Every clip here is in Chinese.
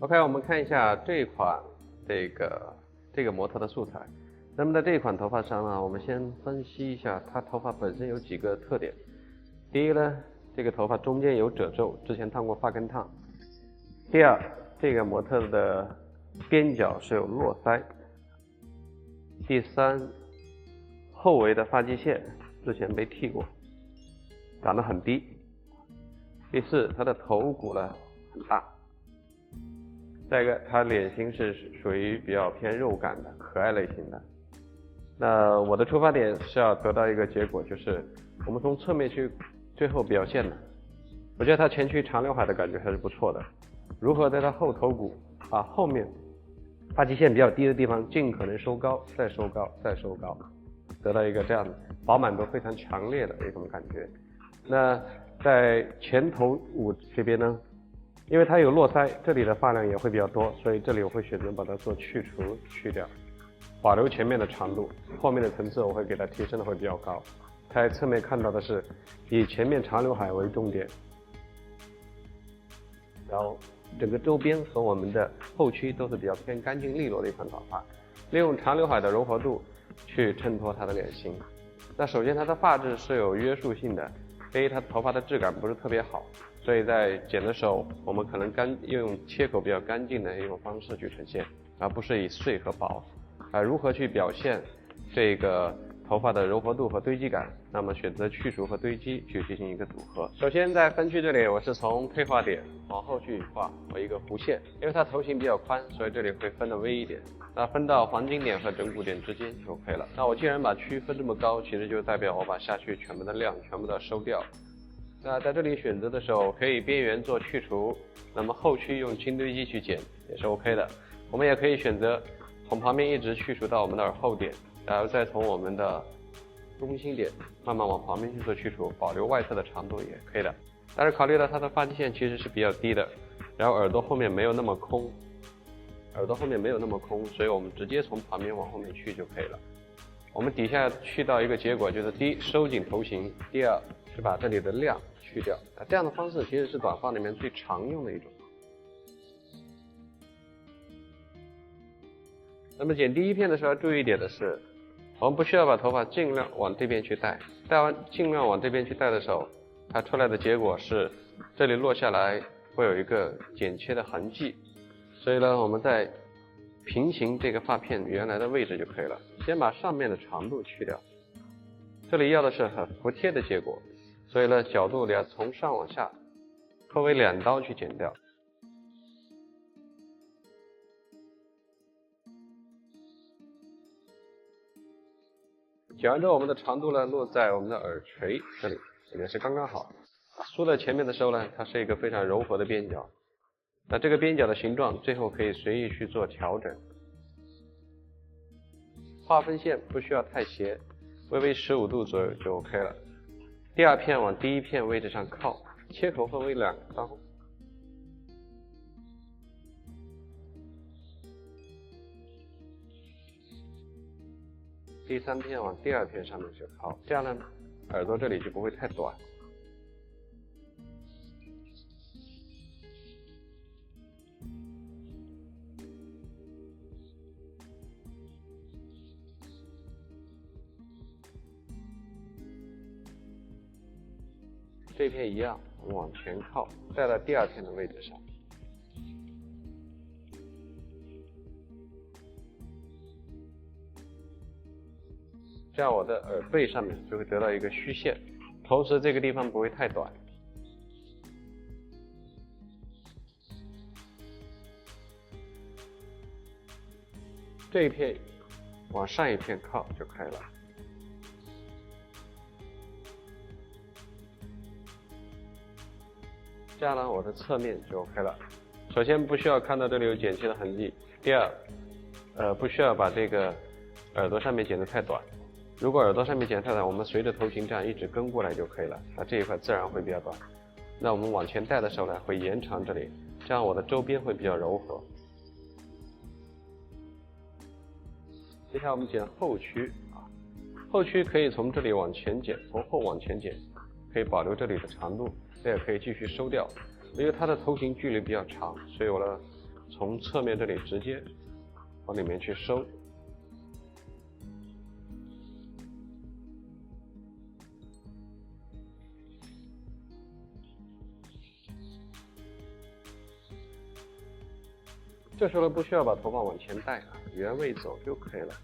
OK， 我们看一下这一款这个模特的素材。那么在这一款头发上呢，我们先分析一下它头发本身有几个特点。第一呢，这个头发中间有褶皱，之前烫过发根烫。第二，这个模特的边角是有络腮。第三，后围的发际线之前被剃过，长得很低。第四，它的头骨呢很大。再一个，它脸型是属于比较偏肉感的可爱类型的。那我的出发点是要得到一个结果，就是我们从侧面去最后表现的。我觉得它前期长刘海的感觉还是不错的。如何在它后头骨后面发际线比较低的地方尽可能收高，再收高，再收高，得到一个这样饱满度非常强烈的一种感觉。那在前头骨这边呢，因为它有络腮，这里的发量也会比较多，所以这里我会选择把它做去除去掉，保留前面的长度，后面的层次我会给它提升的会比较高。在侧面看到的是以前面长刘海为重点，然后整个周边和我们的后区都是比较偏干净利落的一款头发，利用长刘海的柔和度去衬托它的脸型。那首先它的发质是有约束性的，因为它头发的质感不是特别好，所以在剪的时候我们可能用切口比较干净的一种方式去呈现，而不是以碎和薄。如何去表现这个头发的柔和度和堆积感，那么选择去除和堆积去进行一个组合。首先在分区这里，我是从退化点往后去画我一个弧线，因为它头型比较宽，所以这里会分的微一点，那分到黄金点和枕骨点之间就 OK 了。那我既然把区分这么高，其实就代表我把下去全部的量全部都收掉。那在这里选择的时候，可以边缘做去除，那么后区用轻堆积去剪也是 OK 的。我们也可以选择从旁边一直去除到我们的耳后点，然后再从我们的中心点慢慢往旁边去做去除，保留外侧的长度也可以的。但是考虑到它的发际线其实是比较低的，然后耳朵后面没有那么空，所以我们直接从旁边往后面去就可以了。我们底下去到一个结果，就是第一，收紧头型；第二，是把这里的量去掉。这样的方式其实是短发里面最常用的一种。那么剪第一片的时候要注意一点的是，我们不需要把头发尽量往这边去带，尽量往这边去带的时候，它出来的结果是这里落下来会有一个剪切的痕迹，所以呢，我们在平行这个发片原来的位置就可以了。先把上面的长度去掉，这里要的是很服帖的结果，所以呢，角度要从上往下分为2刀去剪掉。剪完之后，我们的长度呢落在我们的耳垂这里，也是刚刚好。梳在前面的时候呢，它是一个非常柔和的边角。那这个边角的形状最后可以随意去做调整。划分线不需要太斜，微微15度左右就 OK 了。第二片往第一片位置上靠，切口分为2刀。第3片往第2片上面去靠，这样呢，耳朵这里就不会太短。这片一样，我们往前靠，带到第2片的位置上。这样我的耳背上面就会得到一个虚线，同时这个地方不会太短。这一片往上一片靠就可以了。这样呢，我的侧面就 OK 了。首先不需要看到这里有剪切的痕迹，第二，不需要把这个耳朵上面剪得太短。如果耳朵上面剪太短，我们随着头型这样一直跟过来就可以了，这一块自然会比较短。那我们往前带的时候呢，会延长这里，这样我的周边会比较柔和。接下来我们剪后区后区可以从这里往前剪，从后往前剪，可以保留这里的长度，这也可以继续收掉。因为它的头型距离比较长，所以我呢从侧面这里直接往里面去收。这时候不需要把头发往前带啊，原位走就可以了。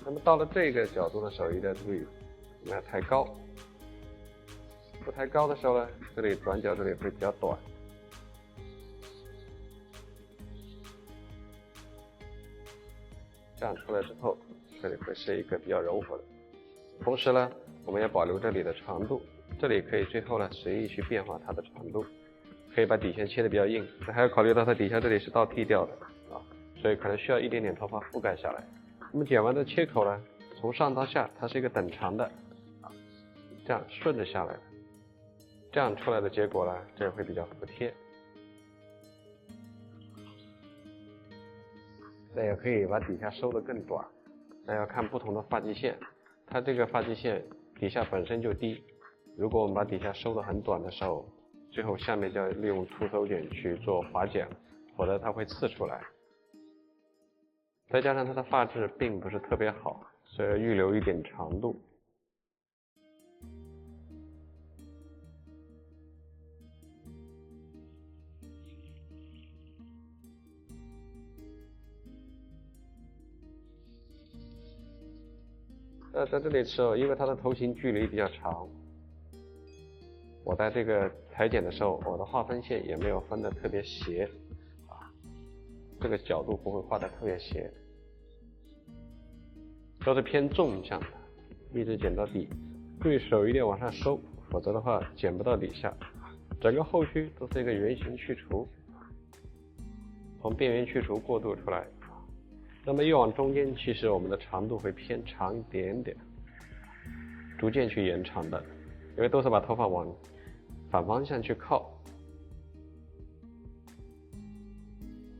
那么到了这个角度的时候，一定要注意，不要太高。不太高的时候呢，这里短角这里会比较短。这样出来之后，这里会是一个比较柔和的。同时呢，我们要保留这里的长度，这里可以最后呢随意去变化它的长度，可以把底线切得比较硬，还要考虑到它底下这里是倒剃掉的啊，所以可能需要一点点头发覆盖下来。那么剪完的切口呢，从上到下它是一个等长的，这样顺着下来的，这样出来的结果呢，这会比较服帖。那也可以把底下收得更短，那要看不同的发际线，它这个发际线底下本身就低，如果我们把底下收得很短的时候，最后下面就要利用凸头剪去做划剪，否则它会刺出来。再加上它的发质并不是特别好，所以要预留一点长度。在这里的时候，因为它的头型距离比较长，我在这个裁剪的时候，我的划分线也没有分得特别斜，这个角度不会画得特别斜，都是偏纵向的，一直剪到底。注意手一定往上收，否则的话剪不到底下。整个后须都是一个圆形去除，从边缘去除过渡出来。那么越往中间，其实我们的长度会偏长一点点，逐渐去延长的，因为都是把头发往反方向去靠，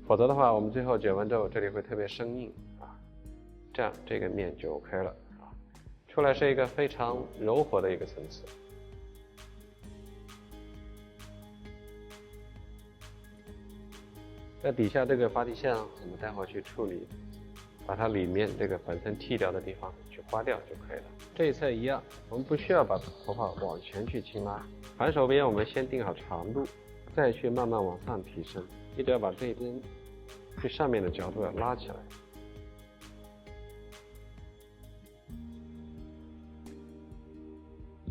否则的话，我们最后剪完之后，这里会特别生硬啊，这样这个面就 OK 了啊，出来是一个非常柔和的一个层次。在底下这个发际线，我们待会儿去处理，把它里面这个本身剃掉的地方去刮掉就可以了。这一侧一样，我们不需要把头发往前去轻拉，反手边我们先定好长度，再去慢慢往上提升，记得要把这边最上面的角度要拉起来。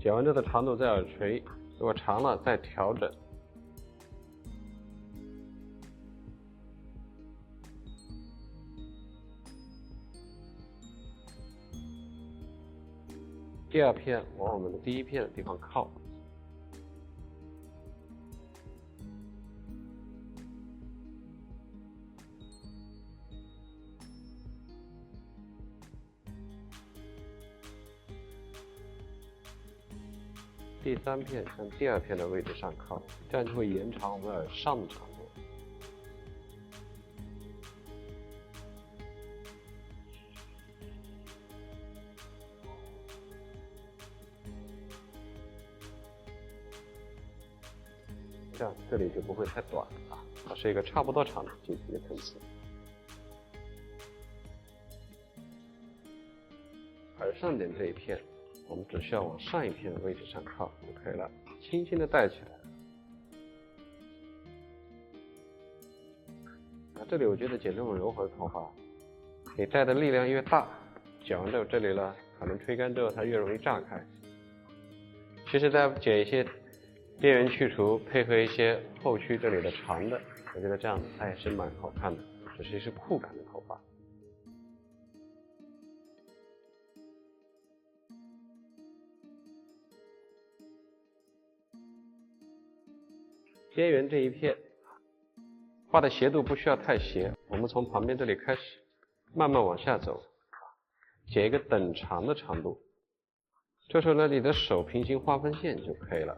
剪完这个长度在耳垂，如果长了再调整。第二片往我们的第一片的地方靠，第三片向第二片的位置上靠，这样就会延长我们耳上的长度。这样这里就不会太短啊，它是一个差不多长的进行一个层次。耳上点这一片，我们只需要往上一片的位置上靠就可以了，轻轻的带起来。这里我觉得剪这种柔和的头发，你带的力量越大，剪完之后这里呢，可能吹干之后它越容易炸开。其实再剪一些边缘去除，配合一些后须这里的长的，我觉得这样子它也是蛮好看的，只是一酷感的头发。边缘这一片画的斜度不需要太斜，我们从旁边这里开始，慢慢往下走，剪一个等长的长度。这时候呢，你的手平行划分线就可以了。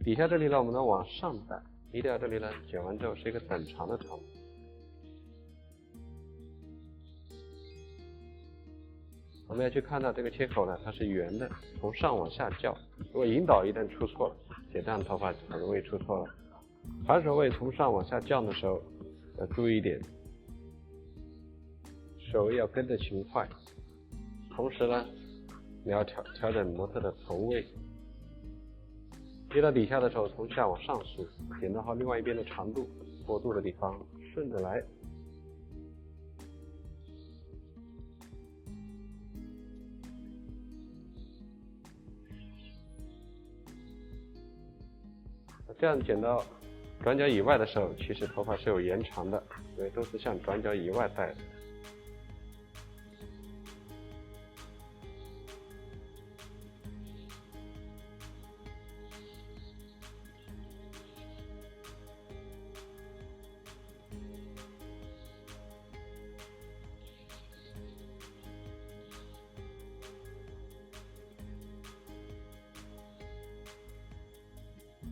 底下这里呢，我们呢往上带，低调这里呢，剪完之后是一个等长的长度。我们要去看到这个切口呢，它是圆的，从上往下校。如果引导一旦出错了，剪这样的头发很容易出错了。反手位从上往下校的时候，要注意一点，手要跟着勤快。同时呢，你要调整模特的头位。接到底下的时候，从下往上梳，剪到好另外一边的长度，过渡的地方顺着来。这样剪到转角以外的时候，其实头发是有延长的，所以都是向转角以外带的。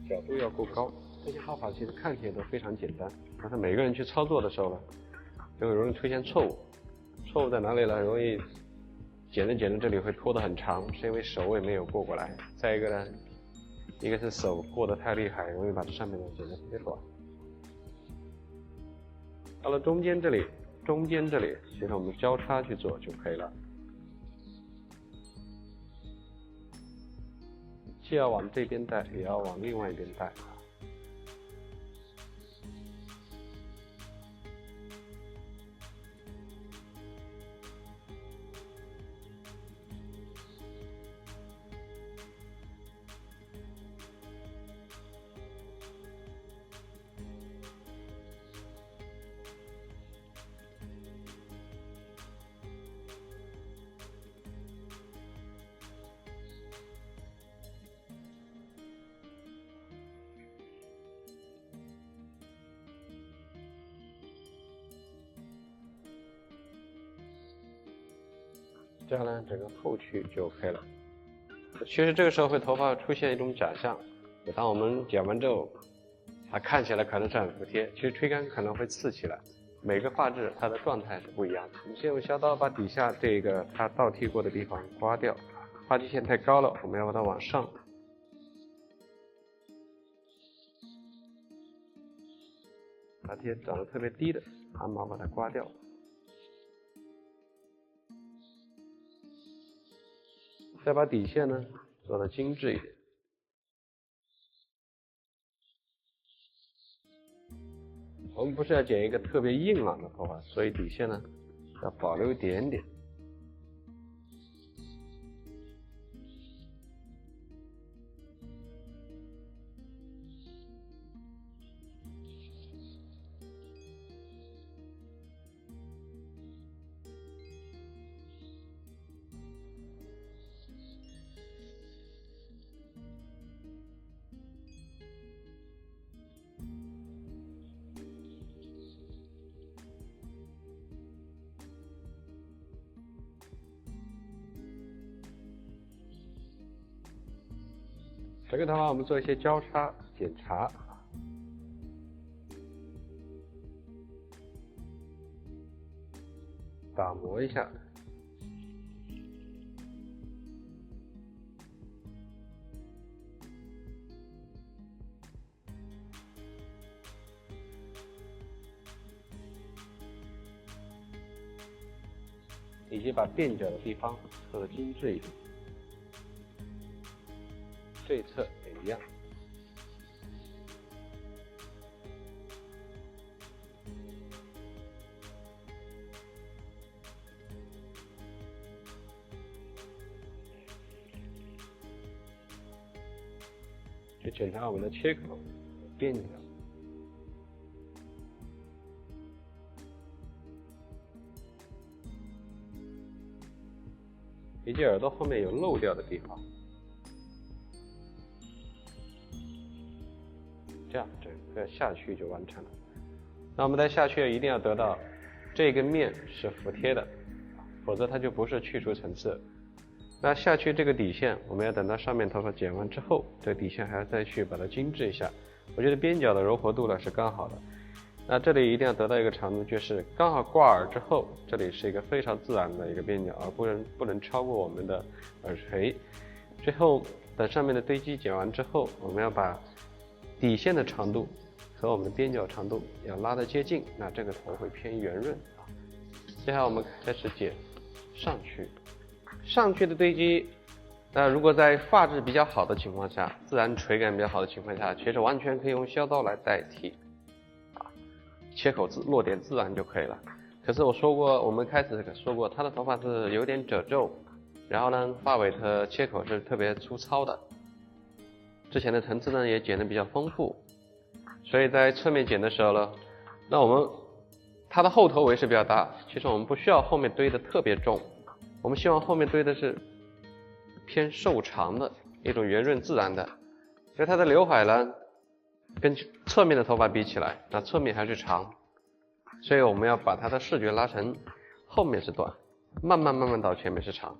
角度要够高，这些方法其实看起来都非常简单，但是每个人去操作的时候呢，就会容易出现错误。错误在哪里呢？容易剪着剪着这里会拖得很长，是因为手位没有过过来。再一个呢，一个是手过得太厉害，容易把这上面的剪得特别短。到了中间这里，其实我们交叉去做就可以了。既要往这边带，也要往另外一边带。这样呢，整个后区就 OK 了。其实这个时候会头发出现一种假象，当我们剪完之后，它看起来可能是很服帖，其实吹干可能会刺起来。每个发质它的状态是不一样的。我们先用削刀把底下这个它倒剃过的地方刮掉，发际线太高了，我们要把它往上。把这些长得特别低的汗毛把它刮掉。再把底线呢做得精致一点。我们不是要剪一个特别硬朗的头发，所以底线呢要保留一点点。这个头发我们做一些交叉检查，打磨一下。以及把垫角的地方做得精致一点。这一侧也一样。去检查我们的切口、边角。以及耳朵后面有漏掉的地方。这样整个下区就完成了。那我们在下区一定要得到这个面是服帖的，否则它就不是去除层次。那下区这个底线，我们要等到上面头发剪完之后，这个底线还要再去把它精致一下。我觉得边角的柔和度呢是刚好的。那这里一定要得到一个长度，就是刚好挂耳之后，这里是一个非常自然的一个边角，而不能超过我们的耳垂。最后等上面的堆积剪完之后，我们要把底线的长度和我们的边角长度要拉得接近，那这个头会偏圆润啊。接下来我们开始剪上区的堆积。那如果在发质比较好的情况下，自然垂感比较好的情况下，其实完全可以用削刀来代替，切口落点自然就可以了。可是我们开始说过，他的头发是有点褶皱，然后呢，发尾的切口是特别粗糙的，之前的层次呢也剪得比较丰富，所以在侧面剪的时候呢，那它的后头围是比较大，其实我们不需要后面堆得特别重，我们希望后面堆的是偏瘦长的一种圆润自然的，所以它的刘海呢跟侧面的头发比起来，那侧面还是长，所以我们要把它的视觉拉成后面是短，慢慢到前面是长，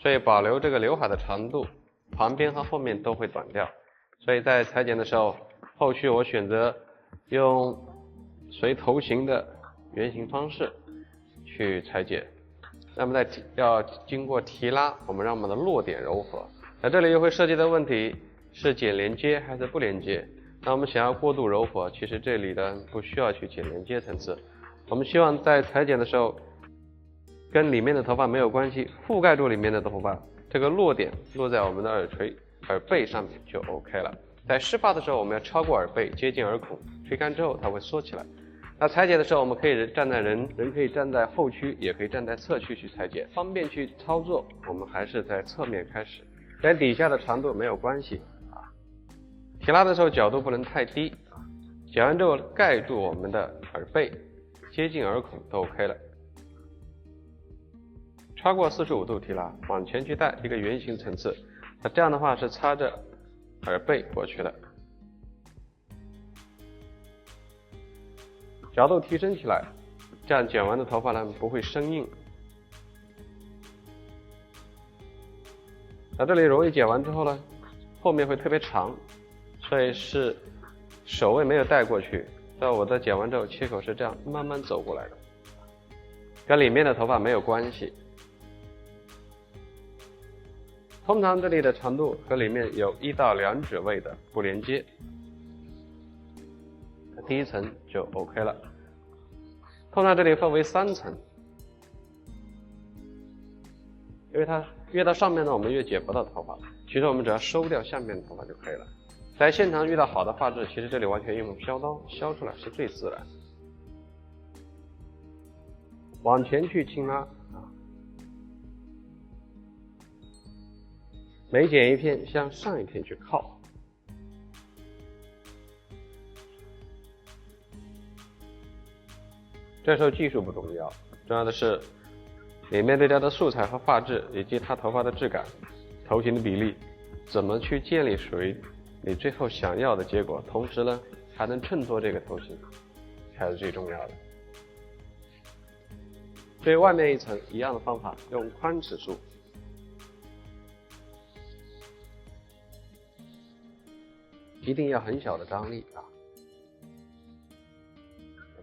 所以保留这个刘海的长度，旁边和后面都会短掉。所以在裁剪的时候，后续我选择用随头型的圆形方式去裁剪。那么要经过提拉，我们让我们的落点柔和。那这里又会涉及的问题是剪连接还是不连接？那我们想要过度柔和，其实这里呢不需要去剪连接层次。我们希望在裁剪的时候，跟里面的头发没有关系，覆盖住里面的头发，这个落点落在我们的耳背上面就 OK 了。在湿发的时候，我们要超过耳背，接近耳孔，吹干之后它会缩起来。那裁剪的时候，我们可以人可以站在后区，也可以站在侧区去裁剪，方便去操作。我们还是在侧面开始，跟底下的长度没有关系啊。提拉的时候角度不能太低啊，剪完之后盖住我们的耳背，接近耳孔都 OK 了。超过45度提拉，往前去带一个圆形层次，那这样的话是擦着耳背过去的。角度提升起来，这样剪完的头发呢不会生硬。那这里容易剪完之后呢，后面会特别长，所以是手位没有带过去。到我的剪完之后，切口是这样慢慢走过来的，跟里面的头发没有关系。通常这里的长度和里面有1到2指位的不连接，第一层就 OK 了。通常这里分为3层，因为它越到上面呢，我们越剪不到头发，其实我们只要收掉下面的头发就可以了。在现场遇到好的发质，其实这里完全用削刀削出来是最自然。往前去轻拉啊，每剪一片向上一片去靠。这时候技术不重要，重要的是里面对它的素材和发质，以及它头发的质感、头型的比例，怎么去建立属于你最后想要的结果，同时呢还能衬托这个头型，才是最重要的。所以外面一层一样的方法，用宽尺数，一定要很小的张力啊。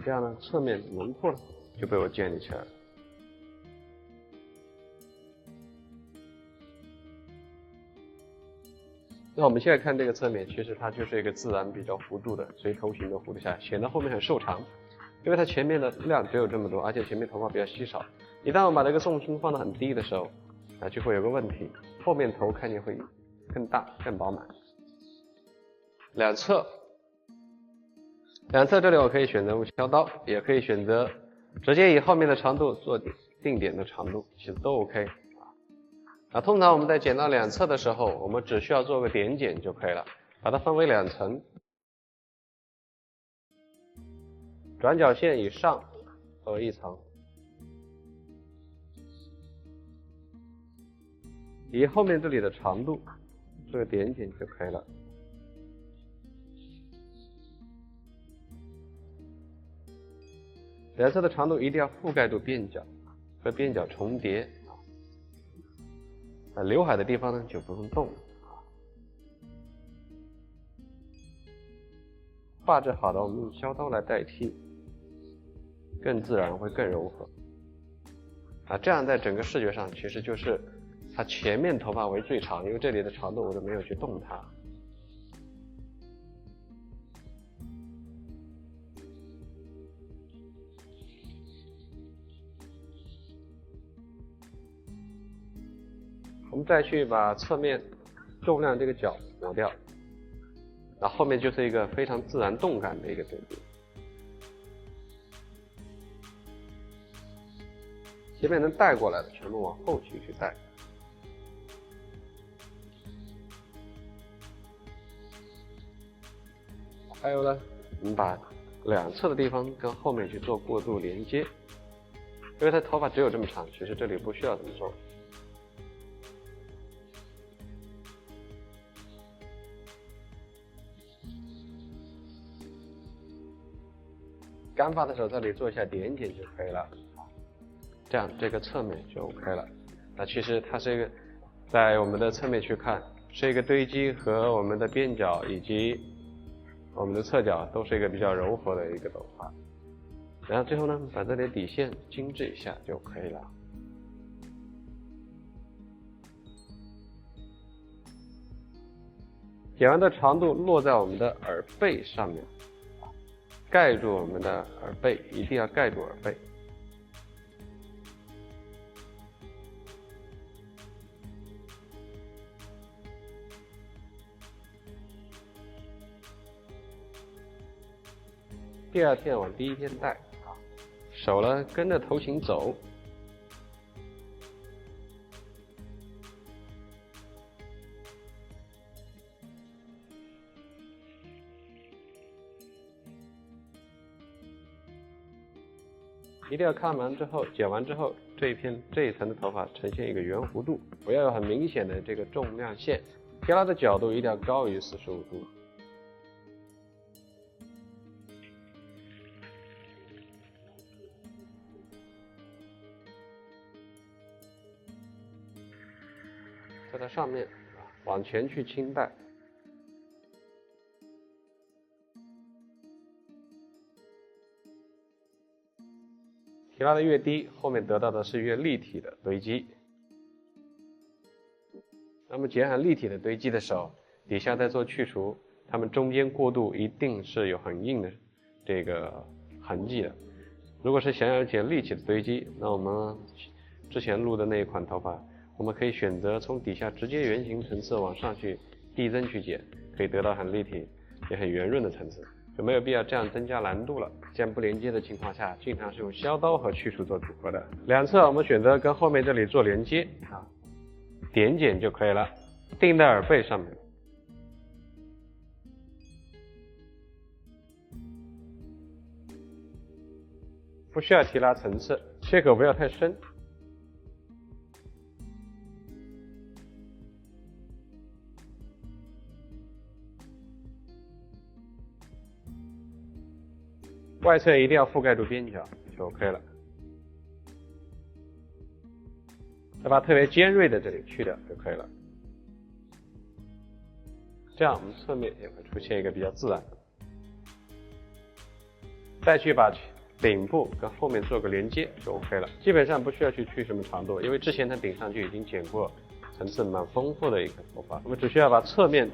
这样呢，侧面轮廓就被我建立起来了。那我们现在看这个侧面，其实它就是一个自然比较弧度的随头型的弧度下，显得后面很瘦长，因为它前面的量只有这么多，而且前面头发比较稀少。一旦我们把这个重心放得很低的时候，就会有个问题，后面头看见会更大、更饱满。两侧这里我可以选择用削刀，也可以选择直接以后面的长度做定点的长度，其实都 OK。通常我们在剪到两侧的时候，我们只需要做个点剪就可以了，把它分为2层，转角线以上和1层，以后面这里的长度做个点剪就可以了。两侧的长度一定要覆盖住边角，和边角重叠。刘海的地方呢就不用动。画质好的，我们用削刀来代替，更自然，会更柔和。这样在整个视觉上，其实就是它前面头发为最长，因为这里的长度我都没有去动它。我们再去把侧面重量这个角磨掉，然后后面就是一个非常自然动感的一个对比。前面能带过来的全部往后去带。还有呢，我们把两侧的地方跟后面去做过渡连接，因为它头发只有这么长，其实这里不需要这么做。干发的时候这里做一下点剪就可以了，这样这个侧面就 OK 了。那其实它是一个，在我们的侧面去看，是一个堆积和我们的边角以及我们的侧角都是一个比较柔和的一个头发。然后最后呢，把这里底线精致一下就可以了。剪完的长度落在我们的耳背上面。盖住我们的耳背，一定要盖住耳背。第二片往第一片带，手呢跟着头型走。一定要看完之后，剪完之后，这一层的头发呈现一个圆弧度，不要有很明显的这个重量线，提拉的角度一定要高于45度。在它上面往前去轻带。提拉的越低，后面得到的是越立体的堆积。那么剪很立体的堆积的时候，底下在做去除，它们中间过渡一定是有很硬的这个痕迹的。如果是想要剪立体的堆积，那我们之前录的那一款头发，我们可以选择从底下直接圆形层次往上去递增去剪，可以得到很立体也很圆润的层次。就没有必要这样增加难度了。剪不连接的情况下，经常是用削刀和去除做组合的。两侧我们选择跟后面这里做连接点剪就可以了，定在耳背上面。不需要提拉层次，切口不要太深。外侧一定要覆盖住边角就 OK 了，再把特别尖锐的这里去掉就可以了。这样我们侧面也会出现一个比较自然的。再去把顶部跟后面做个连接就 OK 了，基本上不需要去什么长度，因为之前它顶上就已经剪过层次蛮丰富的一个头发，我们只需要把侧面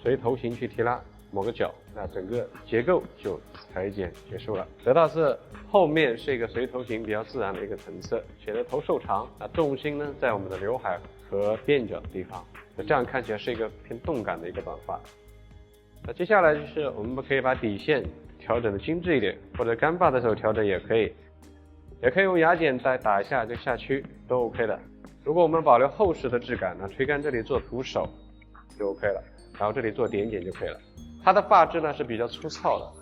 随头型去提拉某个角，那整个结构就裁剪结束了。得到是后面是一个随头型比较自然的一个层次，显得头瘦长，那重心呢在我们的刘海和边角的地方，那这样看起来是一个偏动感的一个短发。那接下来就是我们可以把底线调整的精致一点，或者干发的时候调整也可以，也可以用牙剪再打一下就下区都 OK 的。如果我们保留厚实的质感，那垂干这里做徒手就 OK 了，然后这里做点剪就可以了。它的发质呢是比较粗糙的，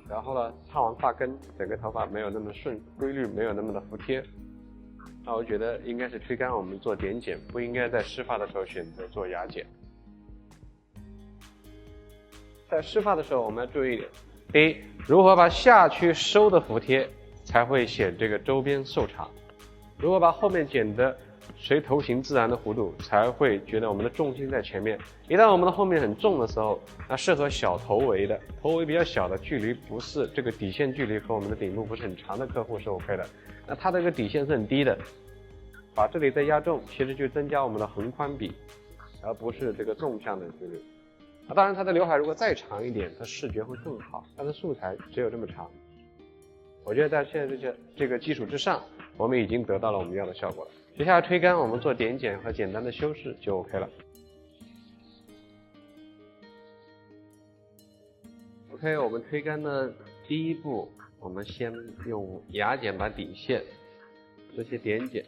然后呢烫完发根，整个头发没有那么规律，没有那么的服帖。那我觉得应该是吹干我们做点剪，不应该在湿发的时候选择做牙剪。在湿发的时候我们要注意一点，第一，如何把下区收的服帖，才会显这个周边瘦长。如果把后面剪的随头型自然的弧度，才会觉得我们的重心在前面。一旦我们的后面很重的时候，那适合小头围的，头围比较小的，距离不是这个底线距离和我们的顶部不是很长的客户是 OK 的。那它这个底线是很低的，把这里再压重，其实就增加我们的横宽比，而不是这个纵向的距离。当然它的刘海如果再长一点，它视觉会更好，但是素材只有这么长。我觉得在现在这个基础之上，我们已经得到了我们要的效果了。接下来推杆，我们做点剪和简单的修饰就 OK 了。OK， 我们推杆的第一步，我们先用牙剪把底线这些点剪，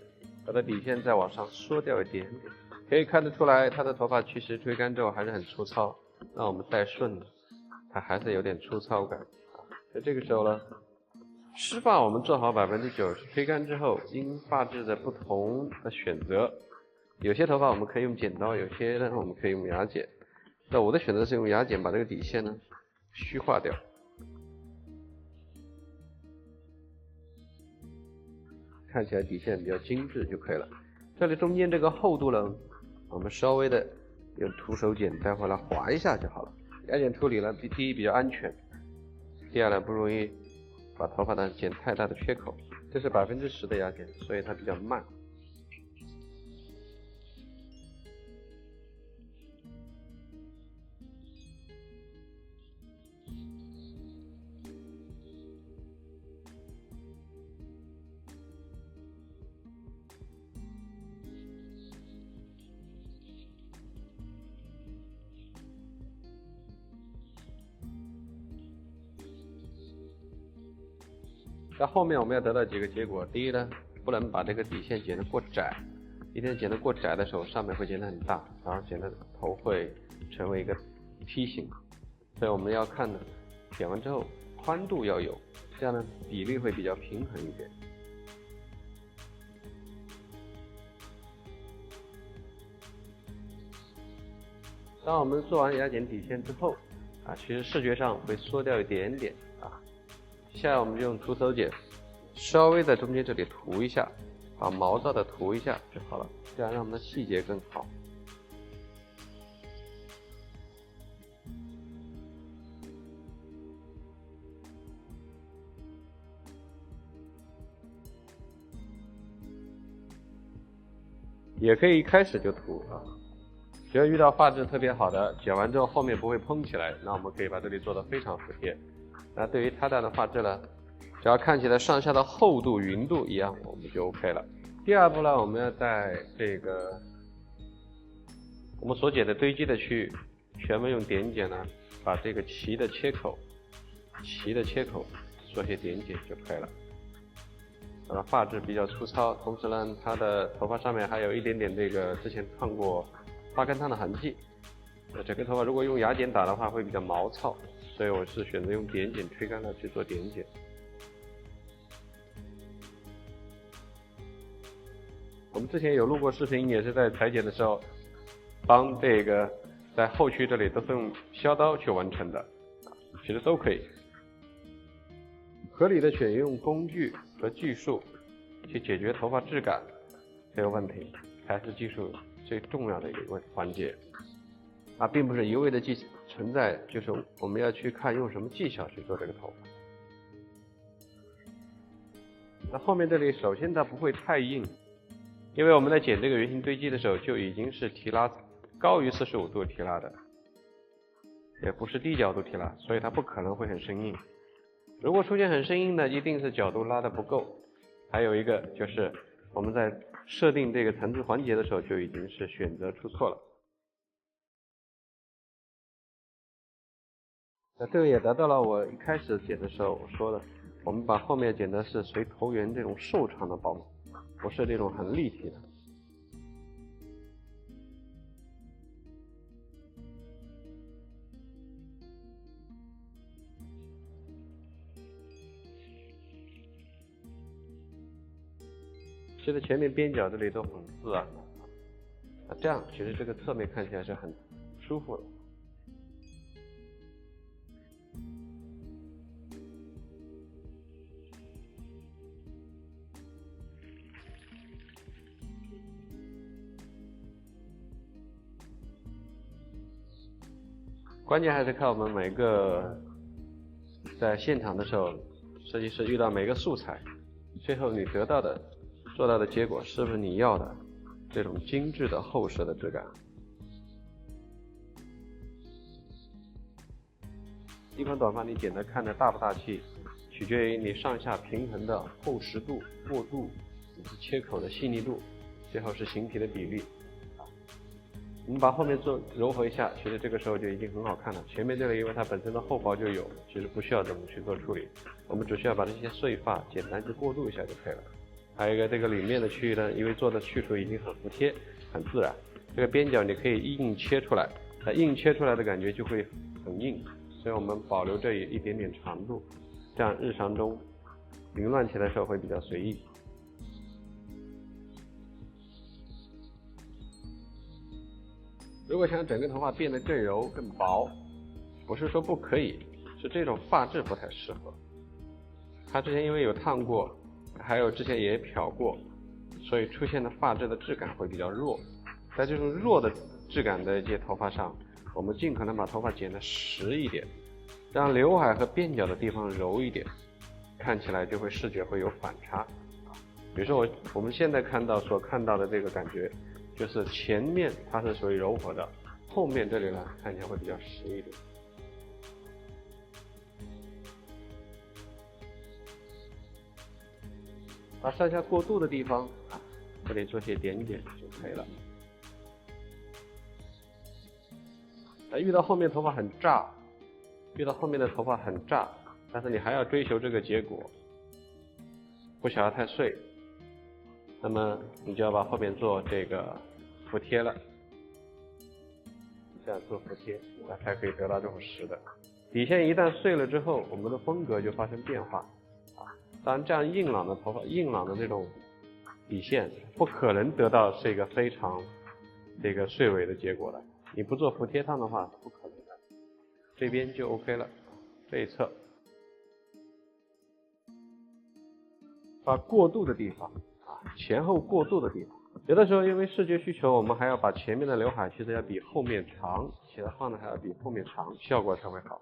把它底线再往上缩掉一点点。可以看得出来，它的头发其实推杆之后还是很粗糙，那我们带顺的，它还是有点粗糙感。在这个时候呢，湿发我们做好90%，推杆之后，因发质的不同的选择，有些头发我们可以用剪刀，有些呢我们可以用牙剪。那我的选择是用牙剪把这个底线呢虚化掉，看起来底线比较精致就可以了。这里中间这个厚度呢，我们稍微的用徒手剪带回来划一下就好了。牙剪处理呢，第一比较安全，第二呢不容易把头发呢剪太大的缺口。这是10%的牙剪，所以它比较慢。在后面我们要得到几个结果，第一呢，不能把这个底线剪得过窄，一旦剪得过窄的时候，上面会剪得很大，然后剪得头会成为一个梯形，所以我们要看呢，剪完之后宽度要有，这样呢比例会比较平衡一点。当我们做完牙剪底线之后，其实视觉上会缩掉一点点接下来我们就用徒手剪，稍微在中间这里涂一下，把毛躁的涂一下就好了，这样让我们的细节更好。也可以一开始就涂只要遇到发质特别好的，剪完之后后面不会蓬起来，那我们可以把这里做得非常服帖。那对于它这样的发质呢，只要看起来上下的厚度、匀度一样，我们就 OK 了。第二步呢，我们要在这个我们所剪的堆积的区域，全部用点剪呢，把这个齐的切口做些点剪就可以了。发质比较粗糙，同时呢，它的头发上面还有一点点这个之前烫过发根烫的痕迹。整个头发如果用牙剪打的话，会比较毛糙。所以我是选择用点剪推杆来去做点剪。我们之前有录过视频，也是在裁剪的时候，帮这个在后区这里都是用削刀去完成的，其实都可以。合理的选用工具和技术去解决头发质感这个问题，才是技术最重要的一个环节。并不是一味的存在，就是我们要去看用什么技巧去做这个头发。那后面这里首先它不会太硬，因为我们在剪这个圆形堆积的时候就已经是提拉高于45度提拉的，也不是低角度提拉，所以它不可能会很生硬。如果出现很生硬的，一定是角度拉得不够。还有一个就是我们在设定这个层次环节的时候就已经是选择出错了。那这个也得到了我一开始剪的时候我说的，我们把后面剪的是随头缘这种瘦长的薄，不是这种很立体的。其实前面边角这里都很自然的，这样其实这个侧面看起来是很舒服的。关键还是看我们每个在现场的时候，设计师遇到每个素材，最后你得到的做到的结果是不是你要的这种精致的厚实的质感。一款短发你剪的看着大不大气，取决于你上下平衡的厚实度、过渡以及切口的细腻度，最后是形体的比例。我们把后面做柔和一下，其实这个时候就已经很好看了。前面这个因为它本身的厚薄就有，其实不需要怎么去做处理，我们只需要把这些碎发简单去过渡一下就可以了。还有一个这个里面的区域呢，因为做的去除已经很服帖、很自然，这个边角你可以硬切出来，它硬切出来的感觉就会很硬，所以我们保留这一点点长度，这样日常中凌乱起来的时候会比较随意。如果想整个头发变得更柔更薄，不是说不可以，是这种发质不太适合。它之前因为有烫过，还有之前也漂过，所以出现的发质的质感会比较弱。在这种弱的质感的一些头发上，我们尽可能把头发剪得实一点，让刘海和边角的地方柔一点，看起来就会视觉会有反差。比如说我们现在所看到的这个感觉，就是前面它是属于柔和的，后面这里呢看起来会比较实一点。把上下过渡的地方这里做些点点就可以了。遇到后面头发很炸，遇到后面的头发很炸，但是你还要追求这个结果，不想要太碎，那么你就要把后面做这个服帖了，这样做服帖，那才可以得到这种实的。底线一旦碎了之后，我们的风格就发生变化。当然，这样硬朗的头发、硬朗的这种底线，不可能得到是一个非常这个碎尾的结果的。你不做服帖烫的话，是不可能的。这边就 OK 了，这一侧把过渡的地方前后过渡的地方，有的时候因为视觉需求，我们还要把前面的刘海其实要比后面长，其实放的还要比后面长，效果才会好。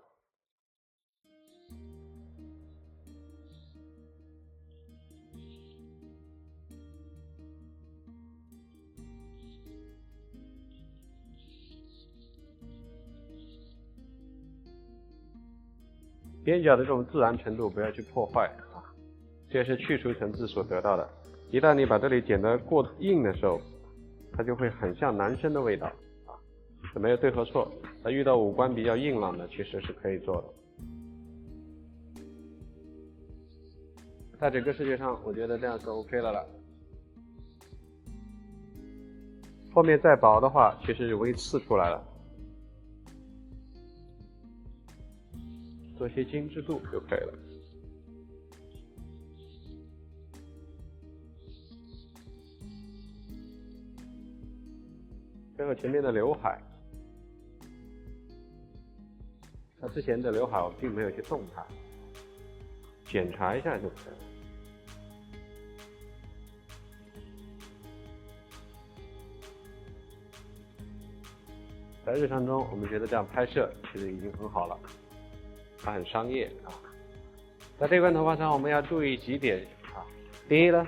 边角的这种自然程度不要去破坏这是去除层次所得到的。一旦你把这里剪得过硬的时候，它就会很像男生的味道没有对和错。那遇到五官比较硬朗的，其实是可以做的。在整个视觉上，我觉得这样是 OK 了。后面再薄的话，其实容易刺出来了。做些精致度就可以了。最后前面的刘海，它之前的刘海我并没有去动它，检查一下就可以了。在日常中，我们觉得这样拍摄其实已经很好了。它很商业在这款头发上我们要注意几点第一呢，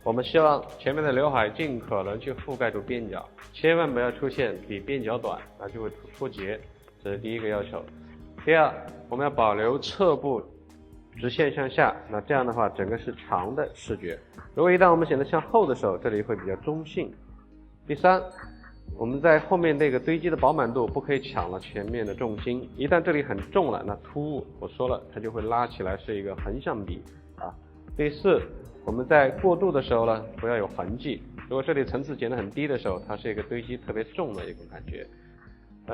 我们希望前面的刘海尽可能去覆盖住边角，千万不要出现比边角短，那就会脱节，这是第一个要求。第二，我们要保留侧部直线向下，那这样的话整个是长的视觉。如果一旦我们显得向后的时候，这里会比较中性。第三，我们在后面这个堆积的饱满度不可以抢了前面的重心，一旦这里很重了，那突兀我说了它就会拉起来是一个横向比第四，我们在过渡的时候呢，不要有痕迹。如果这里层次剪得很低的时候，它是一个堆积特别重的一个感觉。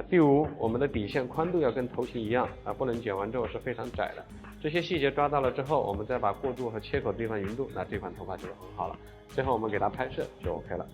第五，我们的底线宽度要跟头型一样不能剪完之后是非常窄的。这些细节抓到了之后，我们再把过渡和切口的地方匀度，那这款头发就很好了。最后我们给它拍摄就 OK 了。